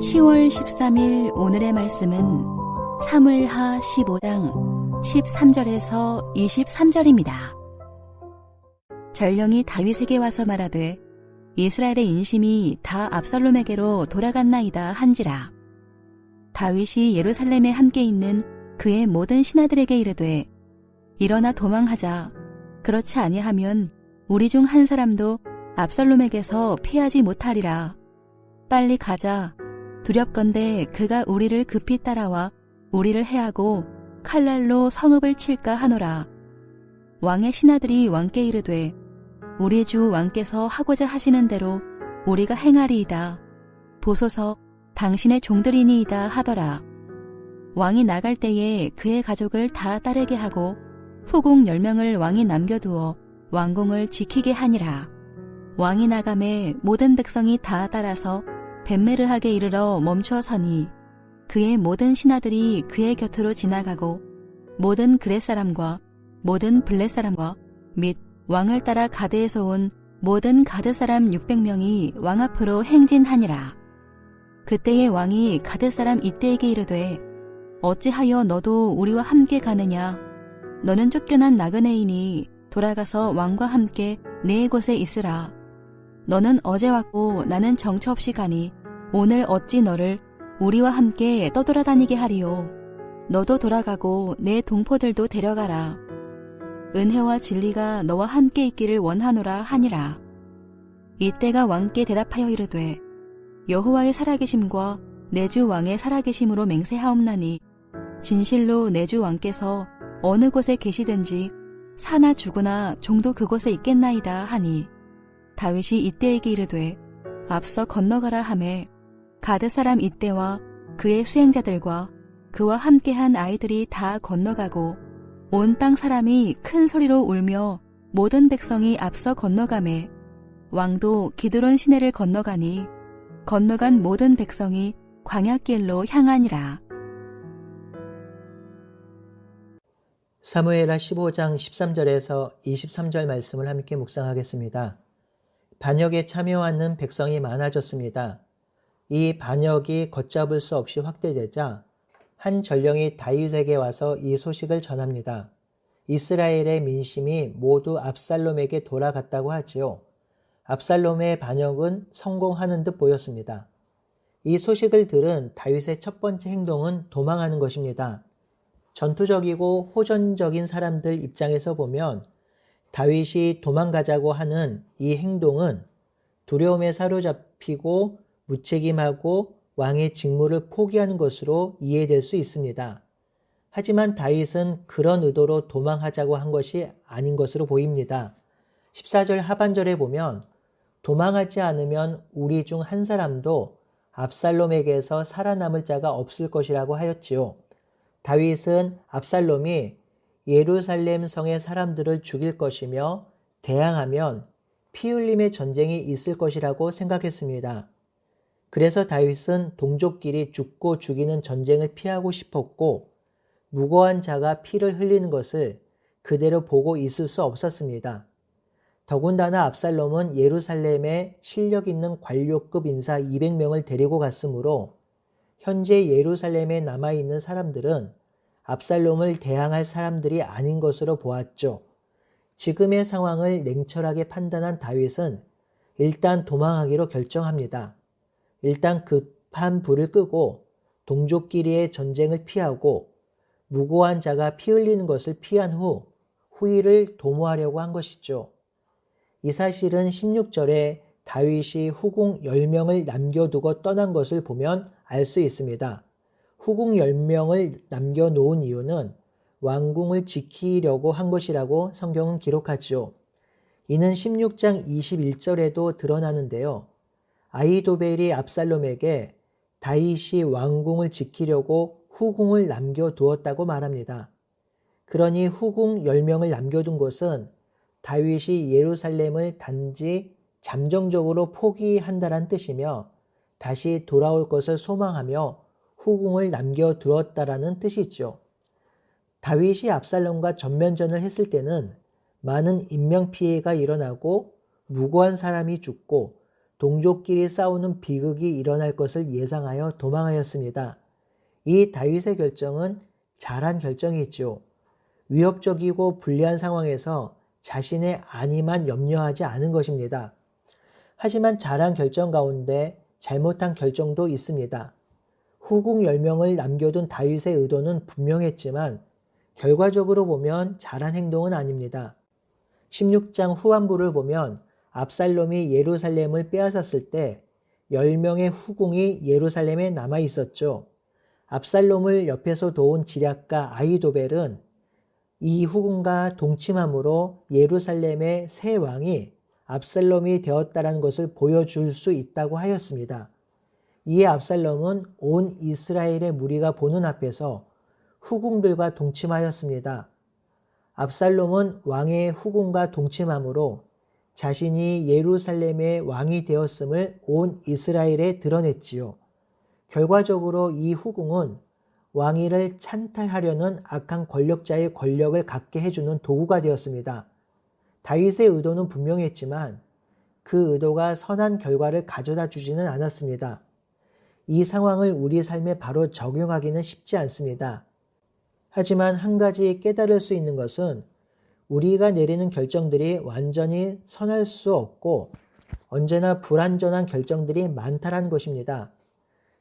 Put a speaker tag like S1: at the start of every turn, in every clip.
S1: 10월 13일 오늘의 말씀은 사무엘하 15장 13절에서 23절입니다. 전령이 다윗에게 와서 말하되 이스라엘의 인심이 다 압살롬에게로 돌아갔나이다 한지라. 다윗이 예루살렘에 함께 있는 그의 모든 신하들에게 이르되 일어나 도망하자. 그렇지 아니하면 우리 중 한 사람도 압살롬에게서 피하지 못하리라. 빨리 가자. 두렵건대 그가 우리를 급히 따라와 우리를 해하고 칼날로 성읍을 칠까 하노라. 왕의 신하들이 왕께 이르되 우리 주 왕께서 하고자 하시는 대로 우리가 행하리이다. 보소서 당신의 종들이니이다 하더라. 왕이 나갈 때에 그의 가족을 다 따르게 하고 후궁 10명을 왕이 남겨두어 왕궁을 지키게 하니라. 왕이 나감에 모든 백성이 다 따라서 벳메르하게 이르러 멈추어 서니 그의 모든 신하들이 그의 곁으로 지나가고 모든 그렛 사람과 모든 블렛 사람과 및 왕을 따라 가드에서 온 모든 가드 사람 600명이 왕 앞으로 행진하니라. 그때의 왕이 가드 사람 이때에게 이르되 어찌하여 너도 우리와 함께 가느냐? 너는 쫓겨난 나그네이니 돌아가서 왕과 함께 네 곳에 있으라. 너는 어제 왔고 나는 정처 없이 가니 오늘 어찌 너를 우리와 함께 떠돌아다니게 하리요. 너도 돌아가고 내 동포들도 데려가라. 은혜와 진리가 너와 함께 있기를 원하노라 하니라. 이때가 왕께 대답하여 이르되 여호와의 살아계심과 내 주 왕의 살아계심으로 맹세하옵나니 진실로 내 주 왕께서 어느 곳에 계시든지 사나 죽으나 종도 그곳에 있겠나이다 하니 다윗이 이때에게 이르되 앞서 건너가라 하매 가드 사람 이때와 그의 수행자들과 그와 함께한 아이들이 다 건너가고 온 땅 사람이 큰 소리로 울며 모든 백성이 앞서 건너가매 왕도 기드론 시내를 건너가니 건너간 모든 백성이 광야길로 향하니라.
S2: 사무엘하 15장 13절에서 23절 말씀을 함께 묵상하겠습니다. 반역에 참여하는 백성이 많아졌습니다. 이 반역이 걷잡을 수 없이 확대되자 한 전령이 다윗에게 와서 이 소식을 전합니다. 이스라엘의 민심이 모두 압살롬에게 돌아갔다고 하지요. 압살롬의 반역은 성공하는 듯 보였습니다. 이 소식을 들은 다윗의 첫 번째 행동은 도망하는 것입니다. 전투적이고 호전적인 사람들 입장에서 보면 다윗이 도망가자고 하는 이 행동은 두려움에 사로잡히고 무책임하고 왕의 직무를 포기하는 것으로 이해될 수 있습니다. 하지만 다윗은 그런 의도로 도망하자고 한 것이 아닌 것으로 보입니다. 14절 하반절에 보면 도망하지 않으면 우리 중 한 사람도 압살롬에게서 살아남을 자가 없을 것이라고 하였지요. 다윗은 압살롬이 예루살렘 성의 사람들을 죽일 것이며 대항하면 피 흘림의 전쟁이 있을 것이라고 생각했습니다. 그래서 다윗은 동족끼리 죽고 죽이는 전쟁을 피하고 싶었고 무고한 자가 피를 흘리는 것을 그대로 보고 있을 수 없었습니다. 더군다나 압살롬은 예루살렘에 실력 있는 관료급 인사 200명을 데리고 갔으므로 현재 예루살렘에 남아있는 사람들은 압살롬을 대항할 사람들이 아닌 것으로 보았죠. 지금의 상황을 냉철하게 판단한 다윗은 일단 도망하기로 결정합니다. 일단 급한 불을 끄고 동족끼리의 전쟁을 피하고 무고한 자가 피 흘리는 것을 피한 후 후일을 도모하려고 한 것이죠. 이 사실은 16절에 다윗이 후궁 10명을 남겨두고 떠난 것을 보면 알 수 있습니다. 후궁 10명을 남겨놓은 이유는 왕궁을 지키려고 한 것이라고 성경은 기록하죠. 이는 16장 21절에도 드러나는데요. 아히도벨이 압살롬에게 다윗이 왕궁을 지키려고 후궁을 남겨두었다고 말합니다. 그러니 후궁 10명을 남겨둔 것은 다윗이 예루살렘을 단지 잠정적으로 포기한다는 뜻이며 다시 돌아올 것을 소망하며 후궁을 남겨두었다라는 뜻이죠. 다윗이 압살롬과 전면전을 했을 때는 많은 인명피해가 일어나고 무고한 사람이 죽고 동족끼리 싸우는 비극이 일어날 것을 예상하여 도망하였습니다. 이 다윗의 결정은 잘한 결정이지요. 위협적이고 불리한 상황에서 자신의 안위만 염려하지 않은 것입니다. 하지만 잘한 결정 가운데 잘못한 결정도 있습니다. 후궁 10명을 남겨둔 다윗의 의도는 분명했지만 결과적으로 보면 잘한 행동은 아닙니다. 16장 후반부를 보면 압살롬이 예루살렘을 빼앗았을 때 10명의 후궁이 예루살렘에 남아 있었죠. 압살롬을 옆에서 도운 지략가 아히도벨은 이 후궁과 동침함으로 예루살렘의 새 왕이 압살롬이 되었다는 것을 보여줄 수 있다고 하였습니다. 이에 압살롬은 온 이스라엘의 무리가 보는 앞에서 후궁들과 동침하였습니다. 압살롬은 왕의 후궁과 동침함으로 자신이 예루살렘의 왕이 되었음을 온 이스라엘에 드러냈지요. 결과적으로 이 후궁은 왕위를 찬탈하려는 악한 권력자의 권력을 갖게 해주는 도구가 되었습니다. 다윗의 의도는 분명했지만 그 의도가 선한 결과를 가져다 주지는 않았습니다. 이 상황을 우리 삶에 바로 적용하기는 쉽지 않습니다. 하지만 한 가지 깨달을 수 있는 것은 우리가 내리는 결정들이 완전히 선할 수 없고 언제나 불완전한 결정들이 많다는 것입니다.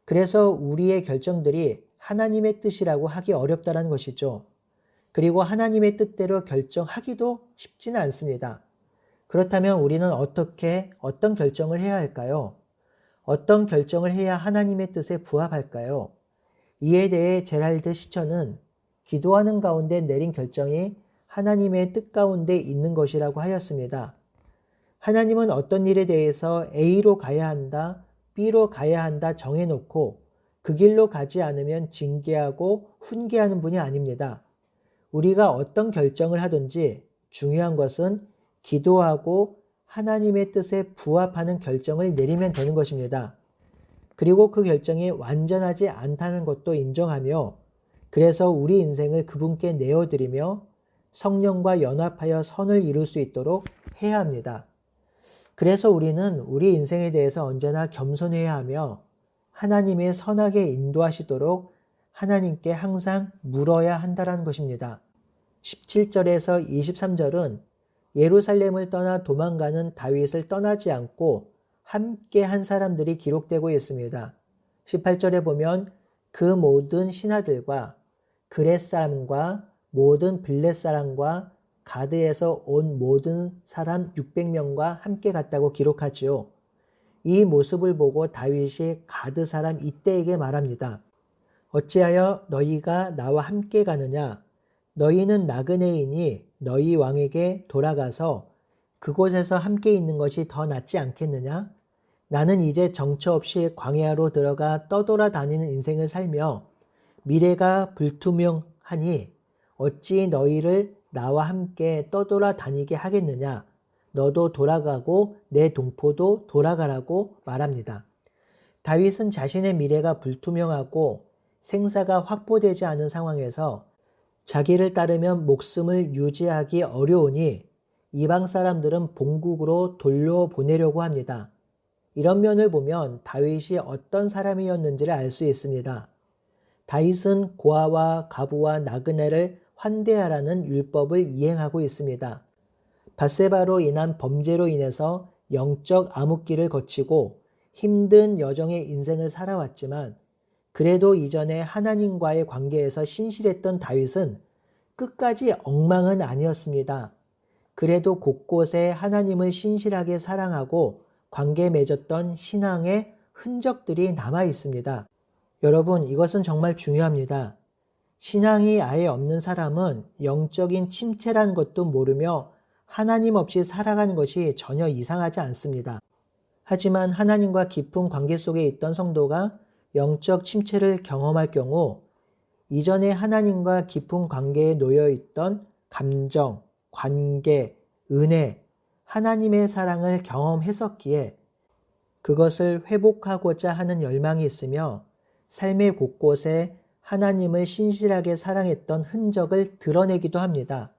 S2: 그래서 우리의 결정들이 하나님의 뜻이라고 하기 어렵다는 것이죠. 그리고 하나님의 뜻대로 결정하기도 쉽지는 않습니다. 그렇다면 우리는 어떤 결정을 해야 할까요? 어떤 결정을 해야 하나님의 뜻에 부합할까요? 이에 대해 제랄드 시처는 기도하는 가운데 내린 결정이 하나님의 뜻 가운데 있는 것이라고 하였습니다. 하나님은 어떤 일에 대해서 A로 가야 한다, B로 가야 한다 정해놓고 그 길로 가지 않으면 징계하고 훈계하는 분이 아닙니다. 우리가 어떤 결정을 하든지 중요한 것은 기도하고 하나님의 뜻에 부합하는 결정을 내리면 되는 것입니다. 그리고 그 결정이 완전하지 않다는 것도 인정하며 그래서 우리 인생을 그분께 내어드리며 성령과 연합하여 선을 이룰 수 있도록 해야 합니다. 그래서 우리는 우리 인생에 대해서 언제나 겸손해야 하며 하나님의 선하게 인도하시도록 하나님께 항상 물어야 한다는 것입니다. 17절에서 23절은 예루살렘을 떠나 도망가는 다윗을 떠나지 않고 함께 한 사람들이 기록되고 있습니다. 18절에 보면 그 모든 신하들과 그렛 사람과 모든 블렛 사람과 가드에서 온 모든 사람 600명과 함께 갔다고 기록하지요. 이 모습을 보고 다윗이 가드 사람 이때에게 말합니다. 어찌하여 너희가 나와 함께 가느냐? 너희는 나그네이니 너희 왕에게 돌아가서 그곳에서 함께 있는 것이 더 낫지 않겠느냐? 나는 이제 정처 없이 광야로 들어가 떠돌아다니는 인생을 살며 미래가 불투명하니 어찌 너희를 나와 함께 떠돌아다니게 하겠느냐? 너도 돌아가고 내 동포도 돌아가라고 말합니다. 다윗은 자신의 미래가 불투명하고 생사가 확보되지 않은 상황에서 자기를 따르면 목숨을 유지하기 어려우니 이방 사람들은 본국으로 돌려보내려고 합니다. 이런 면을 보면 다윗이 어떤 사람이었는지를 알 수 있습니다. 다윗은 고아와 가부와 나그네를 환대하라는 율법을 이행하고 있습니다. 밧세바로 인한 범죄로 인해서 영적 암흑기를 거치고 힘든 여정의 인생을 살아왔지만 그래도 이전에 하나님과의 관계에서 신실했던 다윗은 끝까지 엉망은 아니었습니다. 그래도 곳곳에 하나님을 신실하게 사랑하고 관계 맺었던 신앙의 흔적들이 남아 있습니다. 여러분, 이것은 정말 중요합니다. 신앙이 아예 없는 사람은 영적인 침체라는 것도 모르며 하나님 없이 살아가는 것이 전혀 이상하지 않습니다. 하지만 하나님과 깊은 관계 속에 있던 성도가 영적 침체를 경험할 경우 이전에 하나님과 깊은 관계에 놓여 있던 감정, 관계, 은혜, 하나님의 사랑을 경험했었기에 그것을 회복하고자 하는 열망이 있으며 삶의 곳곳에 하나님을 신실하게 사랑했던 흔적을 드러내기도 합니다.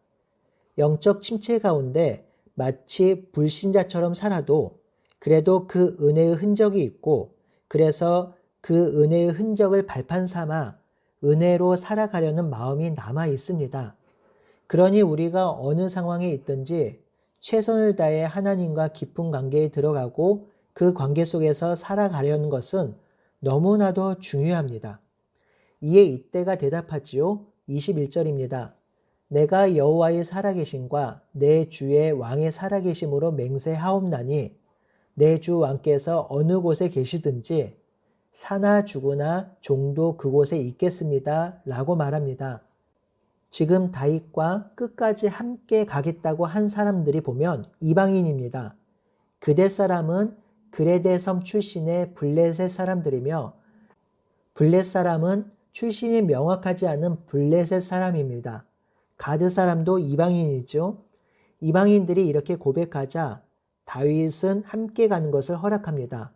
S2: 영적 침체 가운데 마치 불신자처럼 살아도 그래도 그 은혜의 흔적이 있고 그래서 그 은혜의 흔적을 발판 삼아 은혜로 살아가려는 마음이 남아 있습니다. 그러니 우리가 어느 상황에 있든지 최선을 다해 하나님과 깊은 관계에 들어가고 그 관계 속에서 살아가려는 것은 너무나도 중요합니다. 이에 이때가 대답하지요. 21절입니다. 내가 여호와의 살아계심과 내 주의 왕의 살아계심으로 맹세하옵나니 내 주 왕께서 어느 곳에 계시든지 사나 죽으나 종도 그곳에 있겠습니다. 라고 말합니다. 지금 다윗과 끝까지 함께 가겠다고 한 사람들이 보면 이방인입니다. 그대 사람은 그레데 섬 출신의 블레셋 사람들이며 블레 사람은 출신이 명확하지 않은 블레셋 사람입니다. 가드 사람도 이방인이죠. 이방인들이 이렇게 고백하자 다윗은 함께 가는 것을 허락합니다.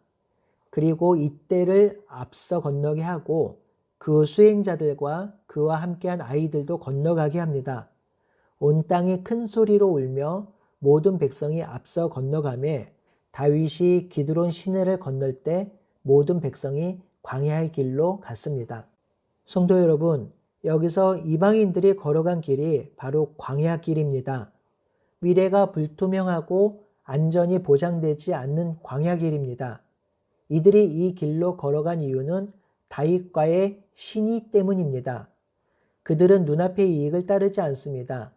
S2: 그리고 이때를 앞서 건너게 하고 그 수행자들과 그와 함께한 아이들도 건너가게 합니다. 온 땅이 큰 소리로 울며 모든 백성이 앞서 건너가매 다윗이 기드론 시내를 건널 때 모든 백성이 광야의 길로 갔습니다. 성도 여러분, 여기서 이방인들이 걸어간 길이 바로 광야 길입니다. 미래가 불투명하고 안전이 보장되지 않는 광야 길입니다. 이들이 이 길로 걸어간 이유는 다윗과의 신의 때문입니다. 그들은 눈앞의 이익을 따르지 않습니다.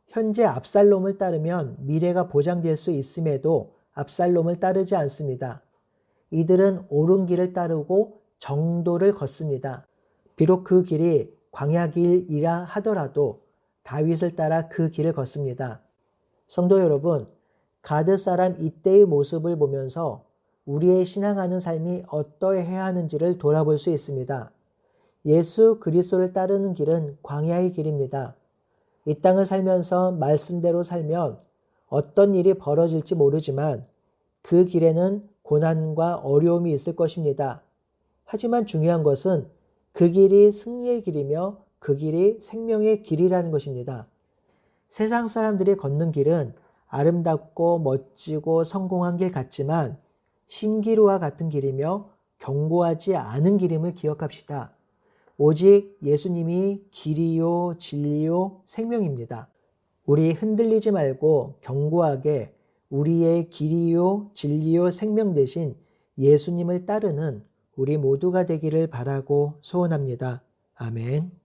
S2: 현재 압살롬을 따르면 미래가 보장될 수 있음에도 압살롬을 따르지 않습니다. 이들은 옳은 길을 따르고 정도를 걷습니다. 비록 그 길이 광야길이라 하더라도 다윗을 따라 그 길을 걷습니다. 성도 여러분, 가드 사람 이때의 모습을 보면서 우리의 신앙하는 삶이 어떠해야 하는지를 돌아볼 수 있습니다. 예수 그리스도를 따르는 길은 광야의 길입니다. 이 땅을 살면서 말씀대로 살면 어떤 일이 벌어질지 모르지만 그 길에는 고난과 어려움이 있을 것입니다. 하지만 중요한 것은 그 길이 승리의 길이며 그 길이 생명의 길이라는 것입니다. 세상 사람들이 걷는 길은 아름답고 멋지고 성공한 길 같지만 신기루와 같은 길이며 견고하지 않은 길임을 기억합시다. 오직 예수님이 길이요 진리요 생명입니다. 우리 흔들리지 말고 견고하게 우리의 길이요 진리요 생명 대신 예수님을 따르는 우리 모두가 되기를 바라고 소원합니다. 아멘.